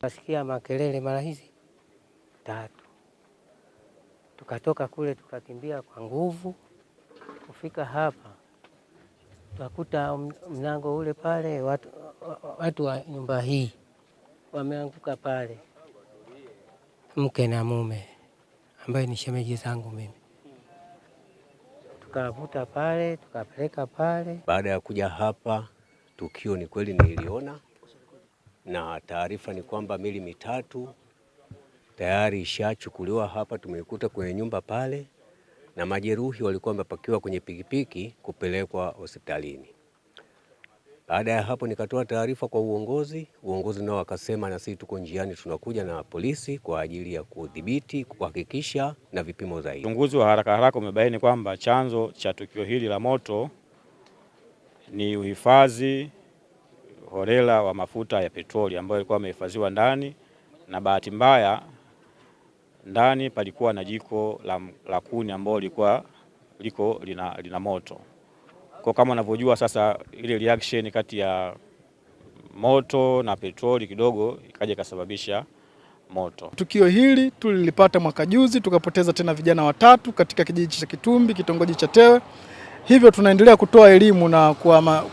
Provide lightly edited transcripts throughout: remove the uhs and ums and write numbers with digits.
Tukasikia makelele mara hizi 3. Tukatoka kule tukakimbia kwa nguvu kufika hapa. Tukakuta mlango ule pale watu wa nyumba hii wameanguka pale, mke na mume ambaye ni shemeji zangu mimi. Tukavuta pale tukapeleka pale. Baada ya kuja hapa, tukio ni kweli niliona, na taarifa ni kwamba mili 3 tayari ishachukuliwa hapa, tumeikuta kwenye nyumba pale, na majeruhi walikuwa wamepakiwa kwenye pikipiki kupelekwa hospitalini. Baada ya hapo nikatoa taarifa kwa uongozi nao wakasema na sisi tuko njiani tunakuja na polisi kwa ajili ya kudhibiti, kuhakikisha na vipimo zaidi. Uchunguzi wa haraka umebaini kwamba chanzo cha tukio hili la moto ni uhifadhi holela wa mafuta ya petroli ambayo yalikuwa yamehifadhiwa ndani, na bahati mbaya ndani palikuwa na jiko la kuni ambalo liko lina moto. Kwa kama unavyojua sasa, ile reaction kati ya moto na petroli kidogo ikaja ikasababisha moto. Tukio hili tulilipata mwaka juzi, tukapoteza tena vijana 3 katika kijiji cha Kitumbi, kitongoji cha Tewe. Hivyo tunaendelea kutoa elimu na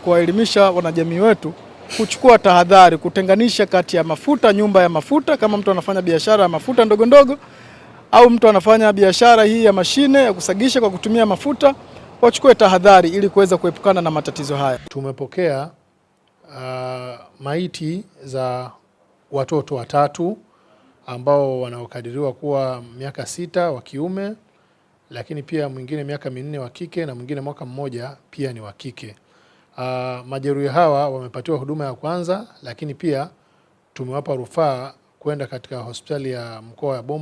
kuwaelimisha wanajamii wetu kuchukua tahadhari, kutenganisha kati ya mafuta, nyumba ya mafuta, kama mtu anafanya biashara ya mafuta ndogo ndogo au mtu anafanya biashara hii ya mashine ya kusagisha kwa kutumia mafuta, wachukue tahadhari ili kuweza kuepukana na matatizo haya. Tumepokea maiti za watoto 3 ambao wanaokadiriwa kuwa miaka 6 wa kiume, lakini pia mwingine miaka 4 wa kike na mwingine mwaka 1 pia ni wa kike. Majeruhi hawa wamepatiwa huduma ya kwanza, lakini pia tumewapa rufaa kwenda katika hospitali ya mkoa wa Bombo.